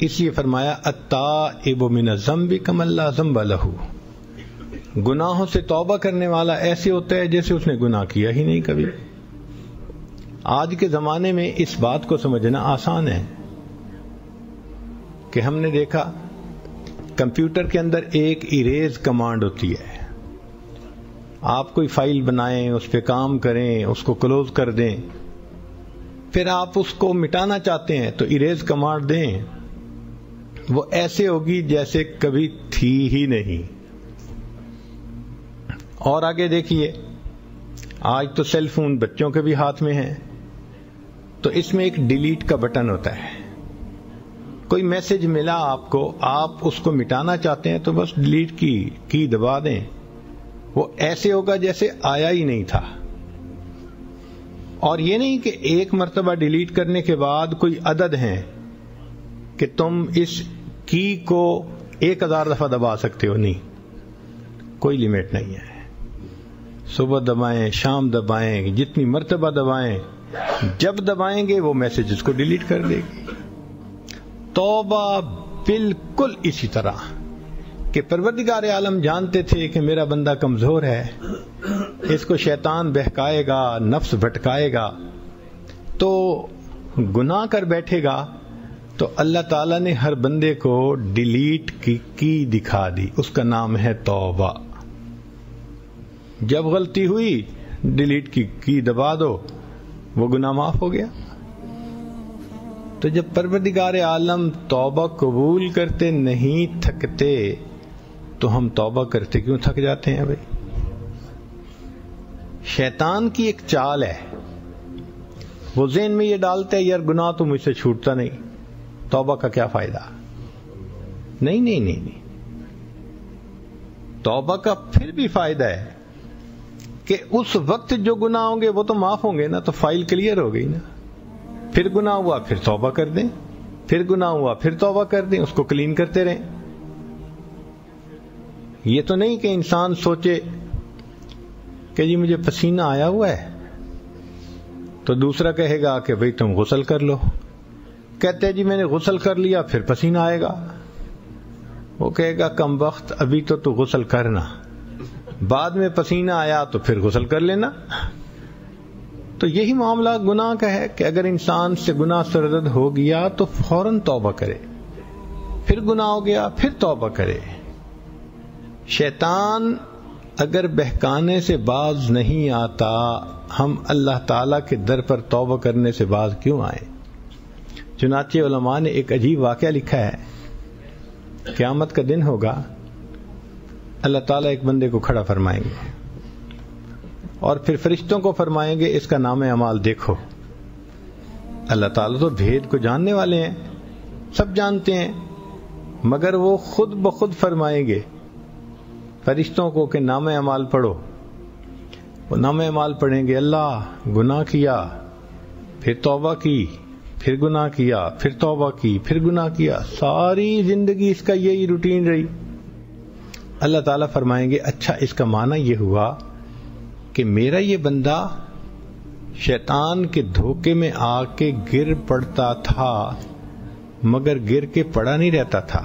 اس لیے فرمایا التائب من الذنب کمن لا ذنب لہ، گناہوں سے توبہ کرنے والا ایسے ہوتا ہے جیسے اس نے گناہ کیا ہی نہیں کبھی۔ آج کے زمانے میں اس بات کو سمجھنا آسان ہے کہ ہم نے دیکھا کمپیوٹر کے اندر ایک اریز کمانڈ ہوتی ہے، آپ کوئی فائل بنائیں، اس پہ کام کریں، اس کو کلوز کر دیں، پھر آپ اس کو مٹانا چاہتے ہیں تو اریز کمانڈ دیں، وہ ایسے ہوگی جیسے کبھی تھی ہی نہیں۔ اور آگے دیکھیے، آج تو سیل فون بچوں کے بھی ہاتھ میں ہیں، تو اس میں ایک ڈیلیٹ کا بٹن ہوتا ہے، کوئی میسج ملا آپ کو، آپ اس کو مٹانا چاہتے ہیں تو بس ڈیلیٹ کی دبا دیں، وہ ایسے ہوگا جیسے آیا ہی نہیں تھا۔ اور یہ نہیں کہ ایک مرتبہ ڈیلیٹ کرنے کے بعد کوئی عدد ہیں کہ تم اس کی کو 1000 دفعہ دبا سکتے ہو، نہیں، کوئی لیمٹ نہیں ہے۔ صبح دبائیں، شام دبائیں، جتنی مرتبہ دبائیں، جب دبائیں گے وہ میسج اس کو ڈیلیٹ کر دے گی۔ توبہ بالکل اسی طرح کہ پروردگار عالم جانتے تھے کہ میرا بندہ کمزور ہے، اس کو شیطان بہکائے گا، نفس بھٹکائے گا، تو گناہ کر بیٹھے گا، تو اللہ تعالیٰ نے ہر بندے کو ڈیلیٹ کی دکھا دی، اس کا نام ہے توبہ۔ جب غلطی ہوئی ڈیلیٹ کی دبا دو، وہ گناہ معاف ہو گیا۔ تو جب پروردگار عالم توبہ قبول کرتے نہیں تھکتے تو ہم توبہ کرتے کیوں تھک جاتے ہیں بھائی؟ شیطان کی ایک چال ہے، وہ ذہن میں یہ ڈالتا ہے یار گناہ تو مجھ سے چھوٹتا نہیں، توبہ کا کیا فائدہ؟ نہیں نہیں نہیں نہیں، توبہ کا پھر بھی فائدہ ہے کہ اس وقت جو گناہ ہوں گے وہ تو معاف ہوں گے نا، تو فائل کلیئر ہو گئی نا۔ پھر گناہ ہوا پھر توبہ کر دیں، پھر گناہ ہوا پھر توبہ کر دیں، اس کو کلین کرتے رہیں۔ یہ تو نہیں کہ انسان سوچے کہ جی مجھے پسینہ آیا ہوا ہے تو دوسرا کہے گا کہ بھئی تم غسل کر لو، کہتے ہیں جی میں نے غسل کر لیا پھر پسینہ آئے گا، وہ کہے گا کم وقت ابھی تو غسل کرنا، بعد میں پسینہ آیا تو پھر غسل کر لینا۔ تو یہی معاملہ گناہ کا ہے کہ اگر انسان سے گناہ سرزد ہو گیا تو فوراً توبہ کرے، پھر گناہ ہو گیا پھر توبہ کرے۔ شیطان اگر بہکانے سے باز نہیں آتا، ہم اللہ تعالیٰ کے در پر توبہ کرنے سے باز کیوں آئیں؟ چنانچہ علماء نے ایک عجیب واقعہ لکھا ہے، قیامت کا دن ہوگا، اللہ تعالیٰ ایک بندے کو کھڑا فرمائیں گے اور پھر فرشتوں کو فرمائیں گے اس کا نام اعمال دیکھو۔ اللہ تعالیٰ تو بھید کو جاننے والے ہیں، سب جانتے ہیں، مگر وہ خود بخود فرمائیں گے فرشتوں کو کہ نام اعمال پڑھو۔ وہ نام اعمال پڑھیں گے، اللہ گناہ کیا پھر توبہ کی، پھر گناہ کیا پھر توبہ کی، پھر گناہ کیا، ساری زندگی اس کا یہی روٹین رہی۔ اللہ تعالیٰ فرمائیں گے اچھا اس کا معنی یہ ہوا کہ میرا یہ بندہ شیطان کے دھوکے میں آ کے گر پڑتا تھا، مگر گر کے پڑا نہیں رہتا تھا،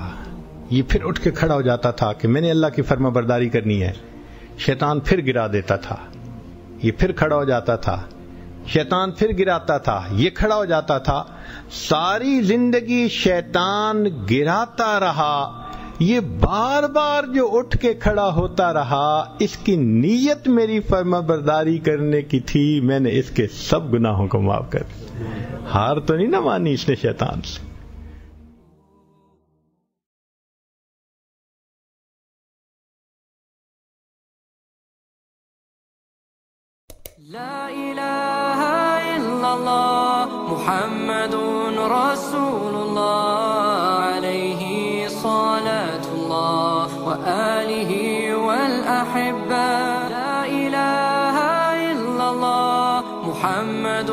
یہ پھر اٹھ کے کھڑا ہو جاتا تھا کہ میں نے اللہ کی فرما برداری کرنی ہے، شیطان پھر گرا دیتا تھا، یہ پھر کھڑا ہو جاتا تھا، شیطان پھر گراتا تھا، یہ کھڑا ہو جاتا تھا، ساری زندگی شیطان گراتا رہا، یہ بار بار جو اٹھ کے کھڑا ہوتا رہا، اس کی نیت میری فرما برداری کرنے کی تھی، میں نے اس کے سب گناہوں کو معاف کر دیا۔ ہار تو نہیں نہ مانی اس نے شیطان سے۔ لا الہ الا اللہ محمد رسول اللہ علیہ صلاة اللہ وآلہ والأحبہ۔ لا الہ الا اللہ محمد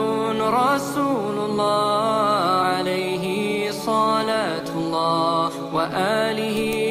رسول اللہ علیہ صلاة اللہ وآلہ